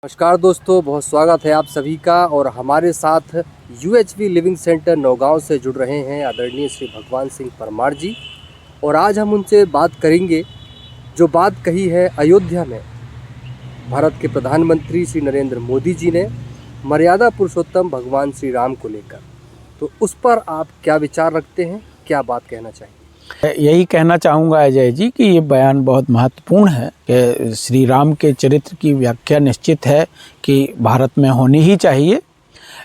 नमस्कार दोस्तों, बहुत स्वागत है आप सभी का। और हमारे साथ UHV लिविंग सेंटर नौगांव से जुड़ रहे हैं आदरणीय श्री भगवान सिंह परमार जी। और आज हम उनसे बात करेंगे जो बात कही है अयोध्या में भारत के प्रधानमंत्री श्री नरेंद्र मोदी जी ने मर्यादा पुरुषोत्तम भगवान श्री राम को लेकर। तो उस पर आप क्या विचार रखते हैं, क्या बात कहना चाहिए? यही कहना चाहूँगा अजय जी कि ये बयान बहुत महत्वपूर्ण है कि श्री राम के चरित्र की व्याख्या निश्चित है कि भारत में होनी ही चाहिए।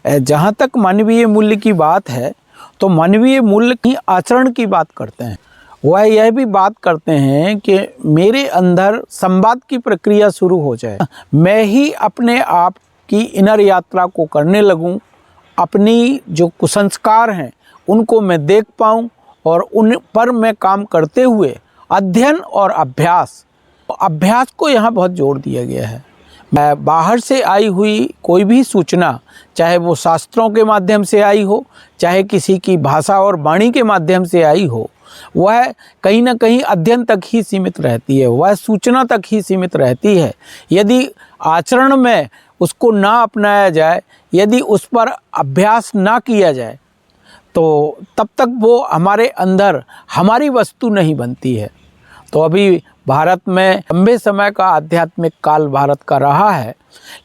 जहाँ तक मानवीय मूल्य की बात है तो मानवीय मूल्य की आचरण की बात करते हैं। वह यह भी बात करते हैं कि मेरे अंदर संवाद की प्रक्रिया शुरू हो जाए, मैं ही अपने आप की इनर यात्रा को करने लगूं, अपनी जो कुसंस्कार हैं उनको मैं देख पाऊं और उन पर मैं काम करते हुए अध्ययन और अभ्यास को यहाँ बहुत जोर दिया गया है। मैं बाहर से आई हुई कोई भी सूचना, चाहे वो शास्त्रों के माध्यम से आई हो, चाहे किसी की भाषा और वाणी के माध्यम से आई हो, वह कहीं ना कहीं अध्ययन तक ही सीमित रहती है, वह सूचना तक ही सीमित रहती है। यदि आचरण में उसको ना अपनाया जाए, यदि उस पर अभ्यास ना किया जाए तो तब तक वो हमारे अंदर हमारी वस्तु नहीं बनती है। तो अभी भारत में लंबे समय का आध्यात्मिक काल भारत का रहा है,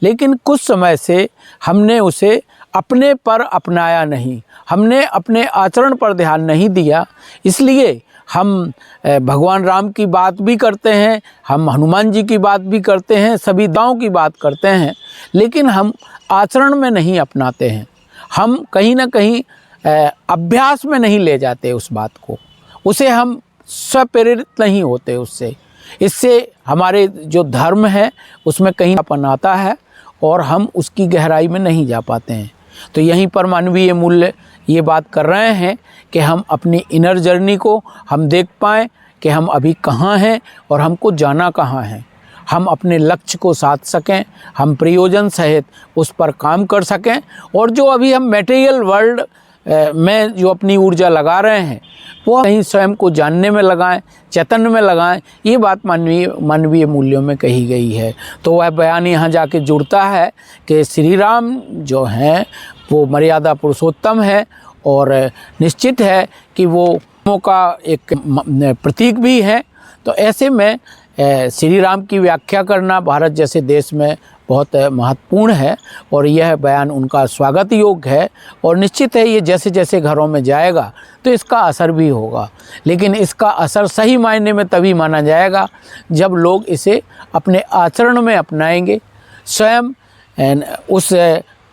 लेकिन कुछ समय से हमने उसे अपने पर अपनाया नहीं, हमने अपने आचरण पर ध्यान नहीं दिया। इसलिए हम भगवान राम की बात भी करते हैं, हम हनुमान जी की बात भी करते हैं, सभी दावों की बात करते हैं, लेकिन हम आचरण में नहीं अपनाते हैं। हम कहीं ना कहीं अभ्यास में नहीं ले जाते उस बात को, उसे हम स्वप्रेरित नहीं होते उससे। इससे हमारे जो धर्म है उसमें कहीं अपन आता है और हम उसकी गहराई में नहीं जा पाते हैं। तो यहीं पर मानवीय मूल्य ये बात कर रहे हैं कि हम अपनी इनर जर्नी को हम देख पाएँ कि हम अभी कहाँ हैं और हमको जाना कहाँ है। हम अपने लक्ष्य को साध सकें, हम प्रयोजन सहित उस पर काम कर सकें, और जो अभी हम मटेरियल वर्ल्ड में जो अपनी ऊर्जा लगा रहे हैं वो कहीं स्वयं को जानने में लगाएं, चैतन्य में लगाएं। ये बात मानवीय मूल्यों में कही गई है। तो वह बयान यहाँ जाके जुड़ता है कि श्री राम जो हैं वो मर्यादा पुरुषोत्तम है, और निश्चित है कि वो का एक प्रतीक भी है। तो ऐसे में श्री राम की व्याख्या करना भारत जैसे देश में बहुत महत्वपूर्ण है, और यह बयान उनका स्वागत योग्य है। और निश्चित है ये जैसे जैसे घरों में जाएगा तो इसका असर भी होगा, लेकिन इसका असर सही मायने में तभी माना जाएगा जब लोग इसे अपने आचरण में अपनाएंगे, स्वयं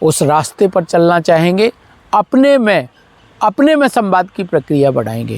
उस रास्ते पर चलना चाहेंगे, अपने में संवाद की प्रक्रिया बढ़ाएंगे।